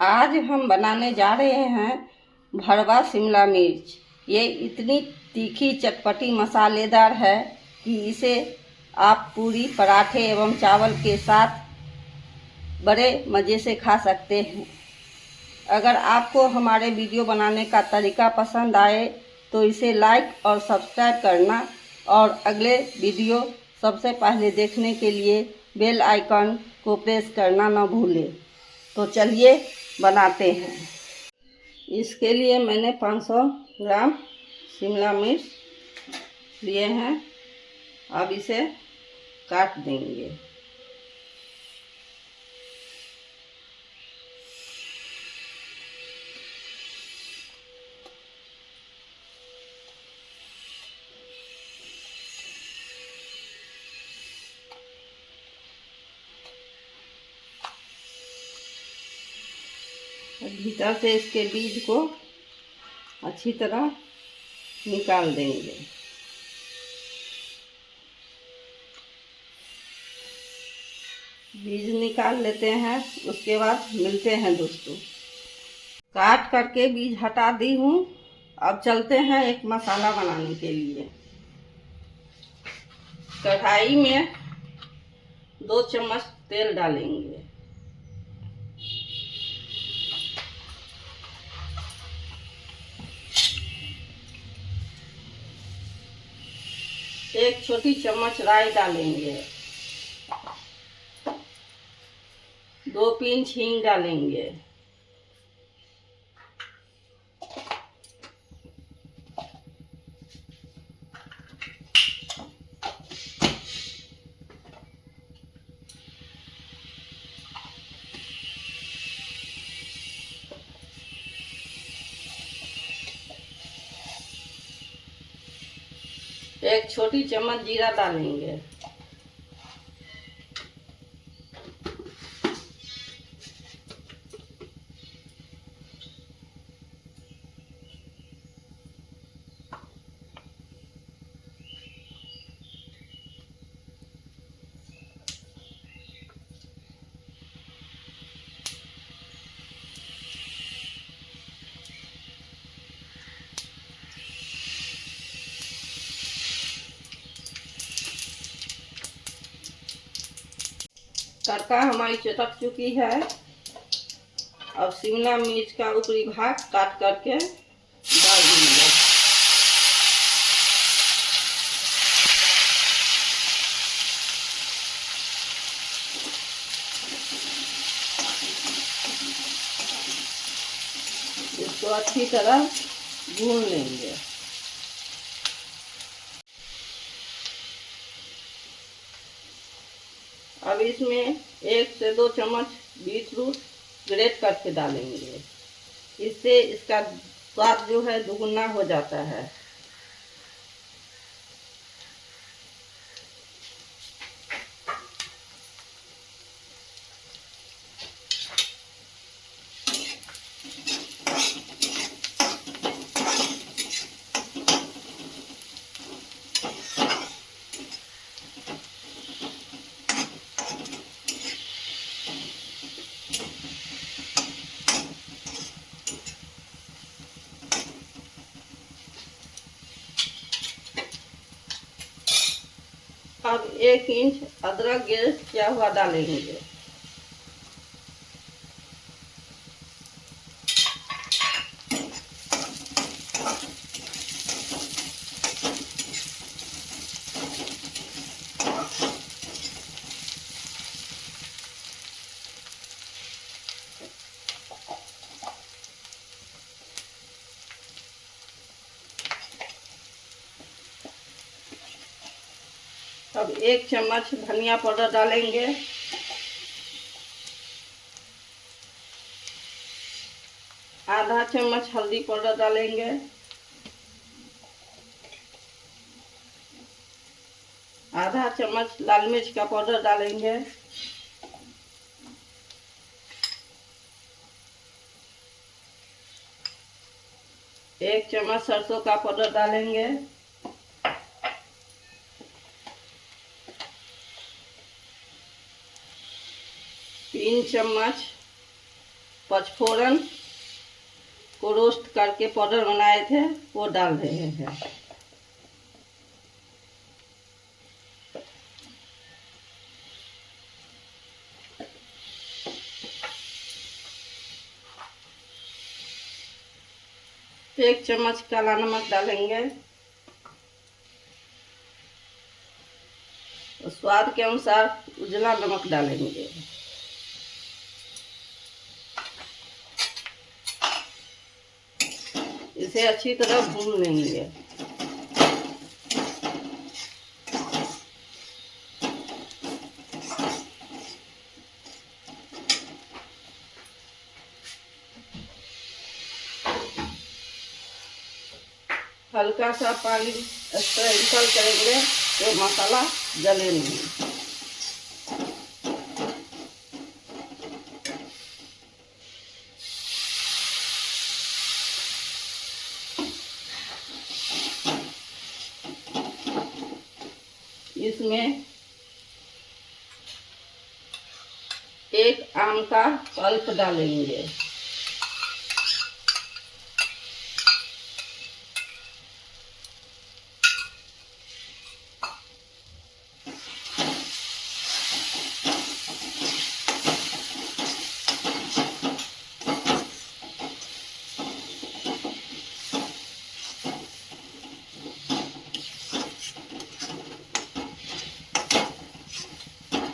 आज हम बनाने जा रहे हैं भरवा शिमला मिर्च। ये इतनी तीखी चटपटी मसालेदार है कि इसे आप पूरी पराठे एवं चावल के साथ बड़े मज़े से खा सकते हैं। अगर आपको हमारे वीडियो बनाने का तरीका पसंद आए तो इसे लाइक और सब्सक्राइब करना और अगले वीडियो सबसे पहले देखने के लिए बेल आइकन को प्रेस करना न भूलें। तो चलिए बनाते हैं। इसके लिए मैंने 500 ग्राम शिमला मिर्च लिए हैं। अब इसे काट देंगे। भीतर से इसके बीज को अच्छी तरह निकाल देंगे। बीज निकाल लेते हैं, उसके बाद मिलते हैं दोस्तों। काट करके बीज हटा दी हूँ। अब चलते हैं एक मसाला बनाने के लिए। कढ़ाई में 2 चम्मच तेल डालेंगे। एक छोटी चम्मच राई डालेंगे। 2 पिंच हींग डालेंगे। एक छोटी चम्मच जीरा डालेंगे। तड़का हमारी चटक चुकी है। अब शिमला मिर्च का ऊपरी भाग काट करके डाल देंगे। इसको अच्छी तरह भून लेंगे। अब इसमें 1 से 2 चम्मच बीटरूट ग्रेट करके डालेंगे। इससे इसका स्वाद जो है दुगुना हो जाता है। अब 1 इंच अदरक ग्रेट किया हुआ डालेंगे। अब 1 चम्मच धनिया पाउडर डालेंगे। आधा चम्मच हल्दी पाउडर डालेंगे। आधा चम्मच लाल मिर्च का पाउडर डालेंगे। एक चम्मच सरसों का पाउडर डालेंगे। 3 चम्मच पचफोरन को रोस्ट करके पाउडर बनाए थे वो डाल रहे हैं। एक चम्मच काला नमक डालेंगे। तो स्वाद के अनुसार उजला नमक डालेंगे। इसे अच्छी तरह भून लेंगे। हल्का सा पानी स्प्रिंकल करेंगे तो मसाला जले नहीं। इसमें एक आम का पल्प डालेंगे।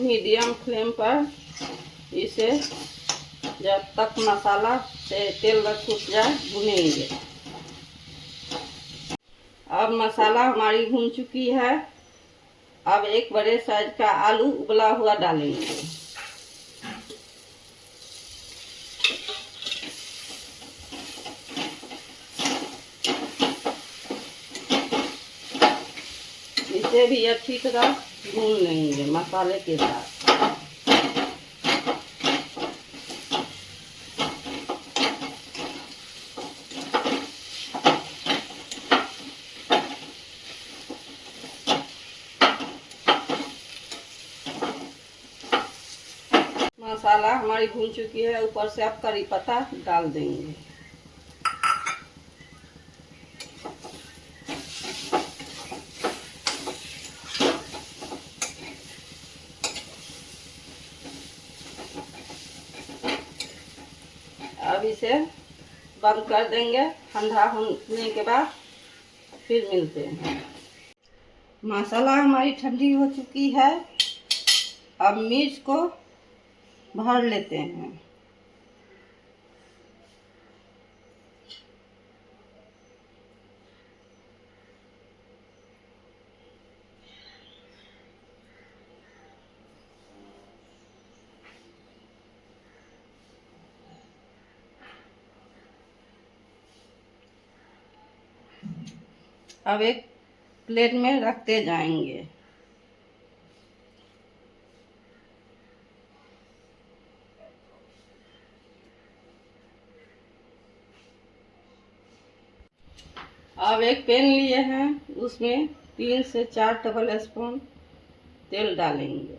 मीडियम फ्लेम पर इसे जब तक मसाला से तेल न छूट जाए भुनेंगे। अब मसाला हमारी भून चुकी है। अब एक बड़े साइज का आलू उबला हुआ डालेंगे। इसे भी अच्छी तरह भून लेंगे मसाले के साथ। मसाला हमारी भून चुकी है। ऊपर से आप करी पत्ता डाल देंगे। अब इसे बंद कर देंगे। ठंडा होने के बाद फिर मिलते हैं। मसाला हमारी ठंडी हो चुकी है। अब मिर्च को भर लेते हैं। अब एक प्लेट में रखते जाएंगे। अब एक पैन लिए हैं, उसमें 3 से 4 टेबल स्पून तेल डालेंगे।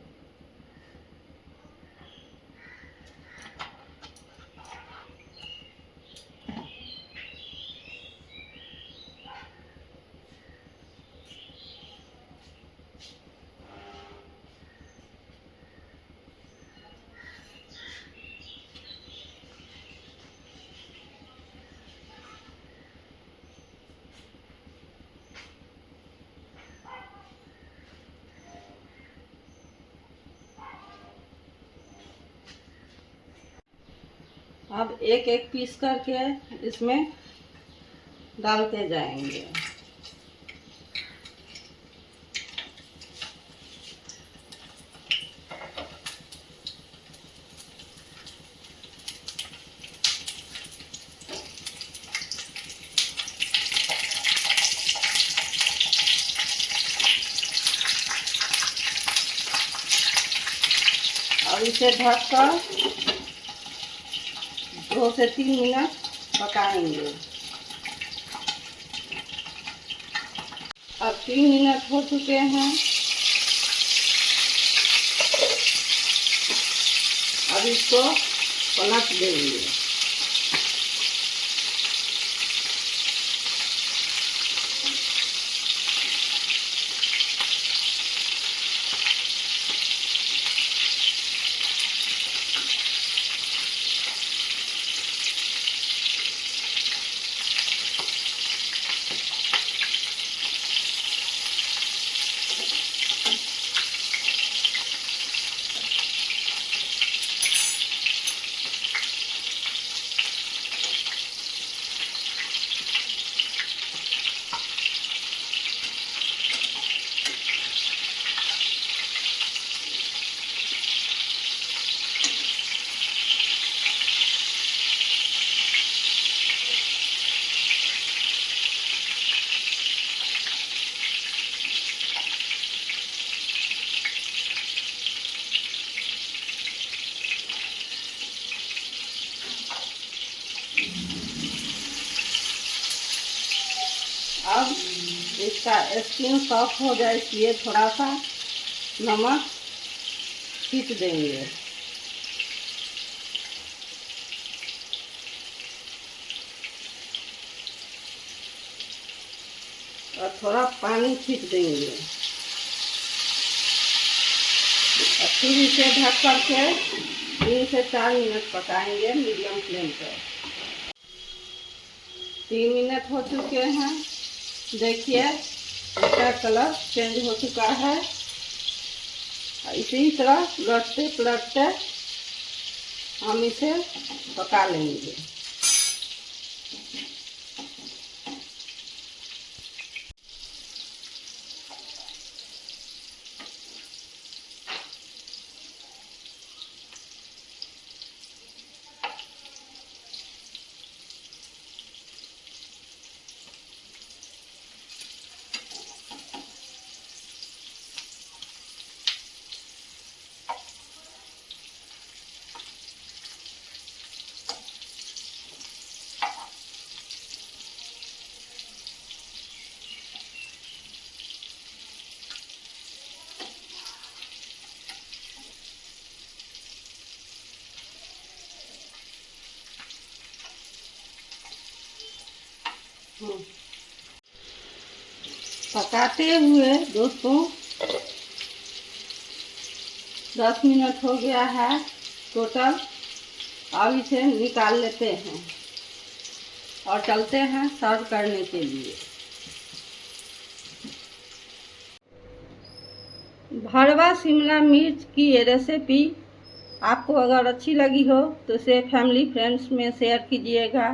अब एक एक पीस करके इसमें डालते जाएंगे। अब इसे ढककर 2 से 3 मिनट पकाएंगे। अब 3 मिनट हो चुके हैं। अब इसको पलट देंगे। अब इसका स्किन सॉफ्ट हो जाए इसलिए थोड़ा सा नमक छींट देंगे। और थोड़ा पानी छींट देंगे और फिर इसे ढक करके 3 से 4 मिनट पकाएंगे मीडियम फ्लेम पर। 3 मिनट हो चुके हैं, देखिए इसका कलर चेंज हो चुका है। इसी तरह लौटते पलटते हम इसे पका लेंगे। पकाते हुए दोस्तों 10 मिनट हो गया है टोटल। अब इसे निकाल लेते हैं और चलते हैं सर्व करने के लिए। भरवा शिमला मिर्च की ये रेसिपी आपको अगर अच्छी लगी हो तो इसे फैमिली फ्रेंड्स में शेयर कीजिएगा।